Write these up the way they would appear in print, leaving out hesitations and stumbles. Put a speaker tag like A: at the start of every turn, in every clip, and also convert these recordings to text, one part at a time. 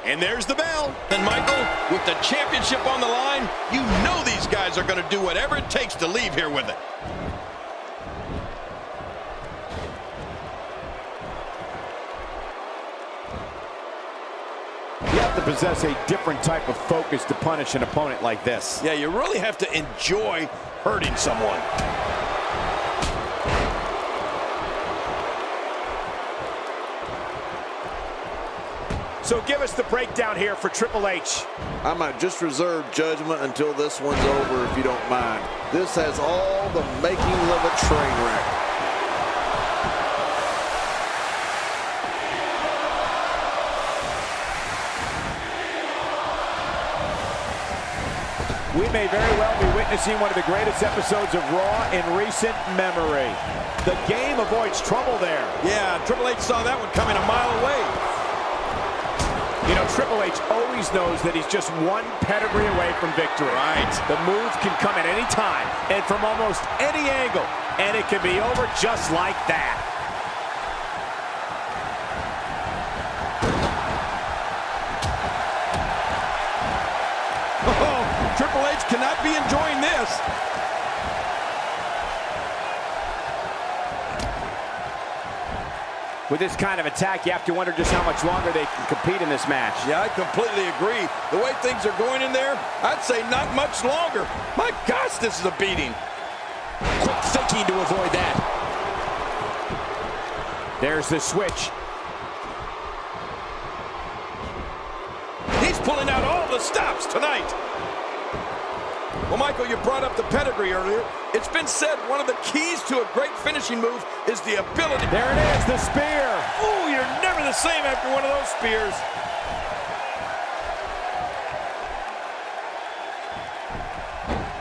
A: And there's the bell. And Michael, with the championship on the line, you know these guys are going to do whatever it takes to leave here with it.
B: You have to possess a different type of focus to punish an opponent like this.
A: Yeah, you really have to enjoy hurting someone.
B: So give us the breakdown here for Triple H.
C: I might just reserve judgment until this one's over, if you don't mind. This has all the makings of a train wreck.
B: We may very well be witnessing one of the greatest episodes of Raw in recent memory. The game avoids trouble there.
A: Yeah, Triple H saw that one coming a mile away.
B: You know, Triple H always knows that he's just one pedigree away from victory.
A: Right.
B: The move can come at any time and from almost any angle, and it can be over just like that.
A: Oh, Triple H cannot be enjoying this.
B: With this kind of attack, you have to wonder just how much longer they can compete in this match.
A: Yeah, I completely agree. The way things are going in there, I'd say not much longer. My gosh, this is a beating.
B: Quick thinking to avoid that. There's the switch.
A: He's pulling out all the stops tonight. Well, Michael, you brought up the pedigree earlier. It's been said one of the keys to a great finishing move is the ability.
B: There it is, the spear.
A: Ooh, you're never the same after one of those spears.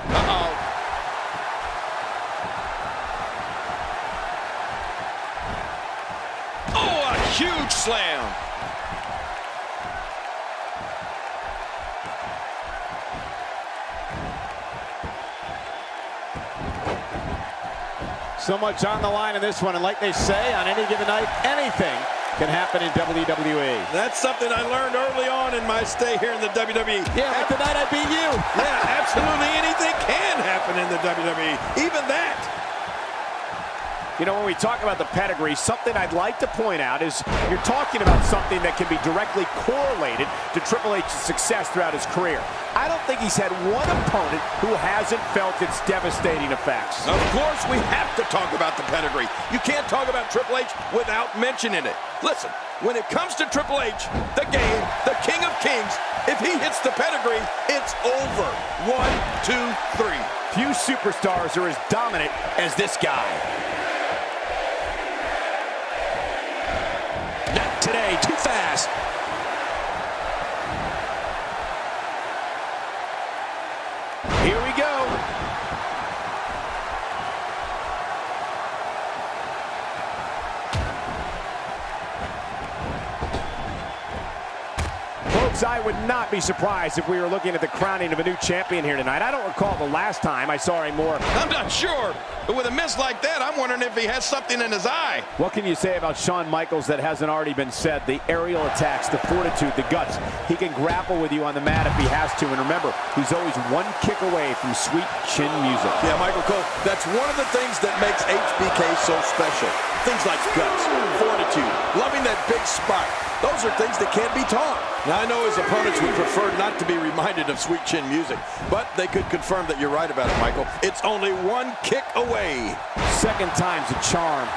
A: Uh-oh. Oh, a huge slam.
B: So much on the line in this one, and like they say, on any given night, anything can happen in WWE.
A: That's something I learned early on in my stay here in the WWE.
B: Yeah, like the night I beat you.
A: Yeah, absolutely anything can happen in the WWE, even that.
B: You know, when we talk about the pedigree, something I'd like to point out is you're talking about something that can be directly correlated to Triple H's success throughout his career. I don't think he's had one opponent who hasn't felt its devastating effects.
A: Of course, we have to talk about the pedigree. You can't talk about Triple H without mentioning it. Listen, when it comes to Triple H, the game, the King of Kings, if he hits the pedigree, it's over. 1, 2, 3.
B: Few superstars are as dominant as this guy. Not today, too fast. Here we go. Folks, I would not be surprised if we were looking at the crowning of a new champion here tonight. I don't recall the last time I saw a more...
A: I'm not sure, but with a miss like that, I'm wondering if he has something in his eye.
B: What can you say about Shawn Michaels that hasn't already been said? The aerial attacks, the fortitude, the guts. He can grapple with you on the mat if he has to. And remember, he's always one kick away from sweet chin music.
A: Yeah, Michael Cole, that's one of the things that makes HBK so special. Things like guts, fortitude, loving that big spot. Those are things that can't be taught. Now, I know his opponents would prefer not to be reminded of sweet chin music, but they could confirm that you're right about it, Michael. It's only one kick away.
B: Second time's a charm.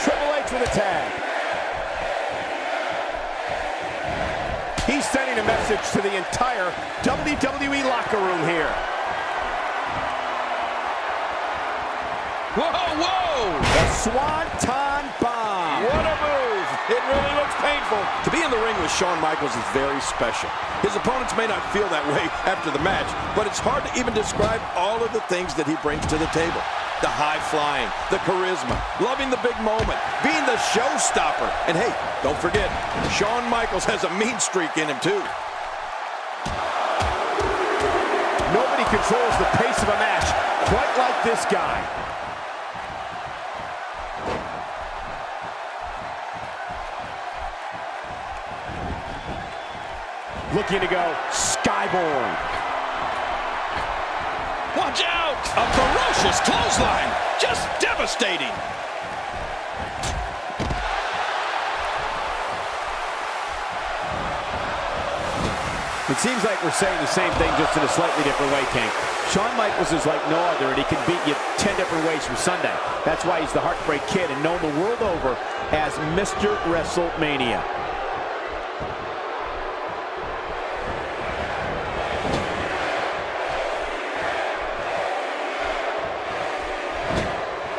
B: Triple H with a tag. He's sending a message to the entire WWE locker room here.
A: Whoa, whoa!
B: The Swanton Bomb.
A: What a move. It really looks painful. To be in the ring with Shawn Michaels is very special. His opponents may not feel that way after the match, but it's hard to even describe all of the things that he brings to the table. The high flying, the charisma, loving the big moment, being the showstopper. And hey, don't forget, Shawn Michaels has a mean streak in him too.
B: Nobody controls the pace of a match quite like this guy. Looking to go skyborne.
A: Watch out! A ferocious clothesline. Just devastating.
B: It seems like we're saying the same thing, just in a slightly different way, King. Shawn Michaels is like no other, and he can beat you 10 different ways from Sunday. That's why he's the Heartbreak Kid and known the world over as Mr. WrestleMania.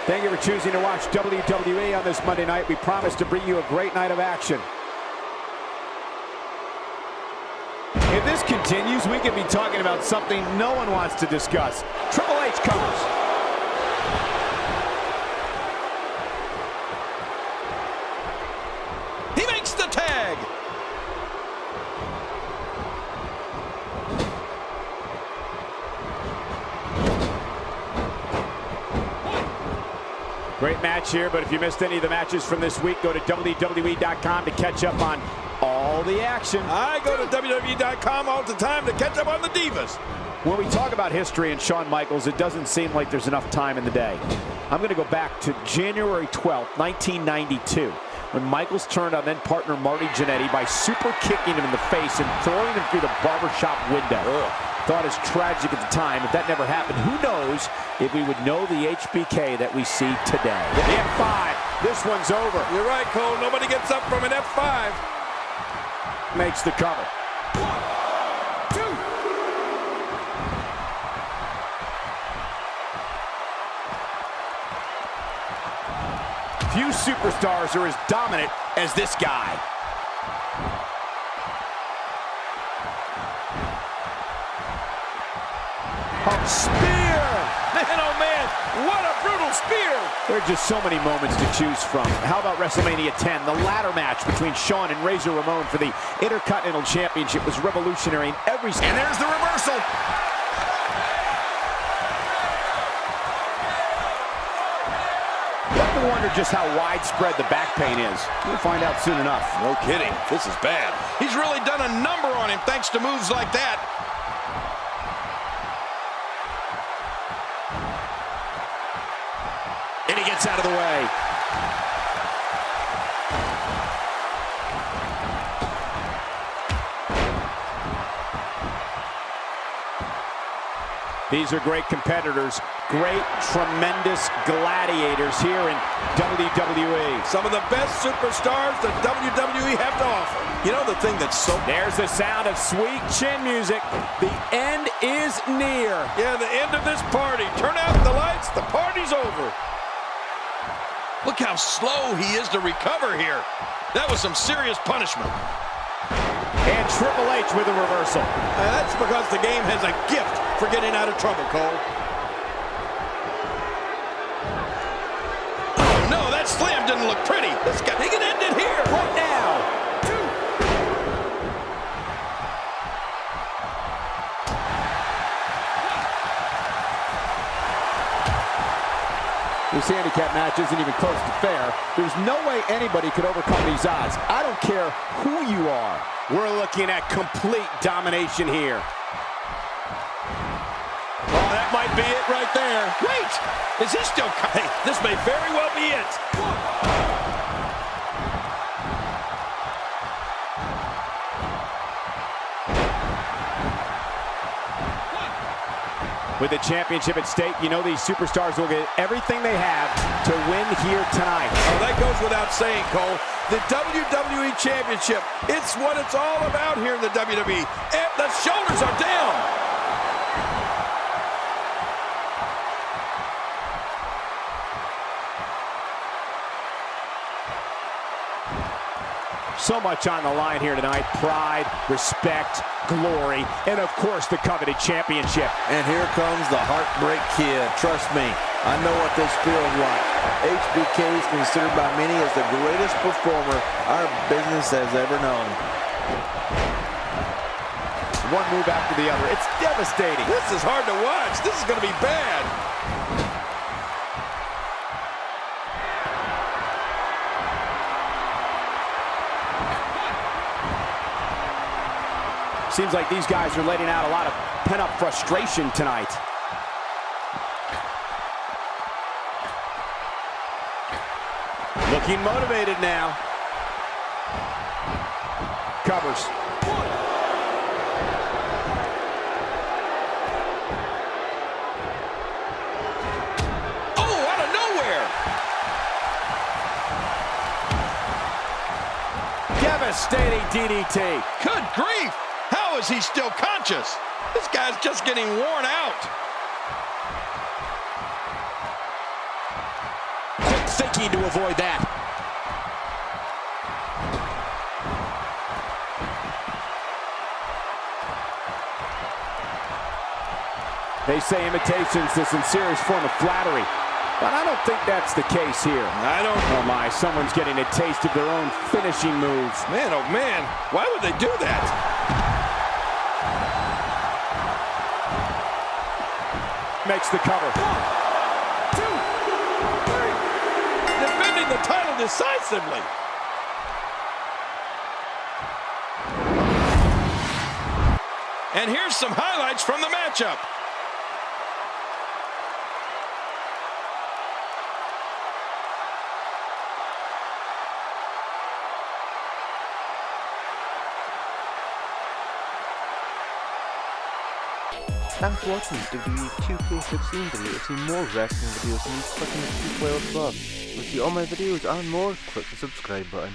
B: Thank you for choosing to watch WWE on this Monday night. We promise to bring you a great night of action. If this continues, we could be talking about something no one wants to discuss. Triple H covers.
A: He makes the tag.
B: Great match here, but if you missed any of the matches from this week, go to WWE.com to catch up on all the action.
A: I go to WWE.com all the time to catch up on the Divas.
B: When we talk about history and Shawn Michaels, it doesn't seem like there's enough time in the day. I'm going to go back to January 12th, 1992, when Michaels turned on then-partner Marty Jannetty by super kicking him in the face and throwing him through the barbershop window. Thought as tragic at the time. If that never happened, who knows if we would know the HBK that we see today. The F5, this one's over.
A: You're right, Cole. Nobody gets up from an F5.
B: Makes the cover.
A: 1, 2.
B: Few superstars are as dominant as this guy. Oh, spear!
A: Man, oh man, what a brutal spear!
B: There are just so many moments to choose from. How about WrestleMania 10? The ladder match between Shawn and Razor Ramon for the Intercontinental Championship was revolutionary in every...
A: And there's the reversal!
B: You have to wonder just how widespread the back pain is. We'll find out soon enough.
A: No kidding, this is bad. He's really done a number on him thanks to moves like that.
B: And he gets out of the way. These are great competitors, great, tremendous gladiators here in WWE.
A: Some of the best superstars that WWE have to offer. You know the thing that's so...
B: There's the sound of sweet chin music. The end is near.
A: Yeah, the end of this party. Turn out the lights, the party's over. Look how slow he is to recover here. That was some serious punishment.
B: And Triple H with a reversal.
A: That's because the game has a gift for getting out of trouble, Cole. Oh, no, that slam didn't look pretty. This guy, he can end it here.
B: Right now. 2. This handicap match isn't even close to fair. There's no way anybody could overcome these odds. I don't care who you are. We're looking at complete domination here.
A: Oh, that might be it right there. Wait, is he still... Hey, this may very well be it.
B: With the championship at stake, you know these superstars will get everything they have to win here tonight.
A: Oh, that goes without saying, Cole. The WWE Championship, it's what it's all about here in the WWE. And the shoulders are down.
B: So much on the line here tonight. Pride, respect, glory, and of course the coveted championship.
C: And here comes the Heartbreak Kid. Trust me, I know what this feels like. HBK is considered by many as the greatest performer our business has ever known.
B: One move after the other. It's devastating. devastating.
A: This is hard to watch. This is going to be bad.
B: Seems like these guys are letting out a lot of pent-up frustration tonight. Looking motivated now. Covers.
A: Oh, out of nowhere.
B: Devastating DDT.
A: Good grief. How is he still conscious? This guy's just getting worn out.
B: Quick thinking to avoid that. They say imitation's the sincerest form of flattery, but I don't think that's the case here.
A: I don't.
B: Oh my, someone's getting a taste of their own finishing moves.
A: Man, oh man, why would they do that?
B: Makes the cover.
A: 1, 2, 3. Defending the title decisively. And here's some highlights from the matchup.
D: Thanks for watching this WWE 2K16 video. To see more wrestling videos, and click on the 2 player above. To see all my videos and more, click the subscribe button.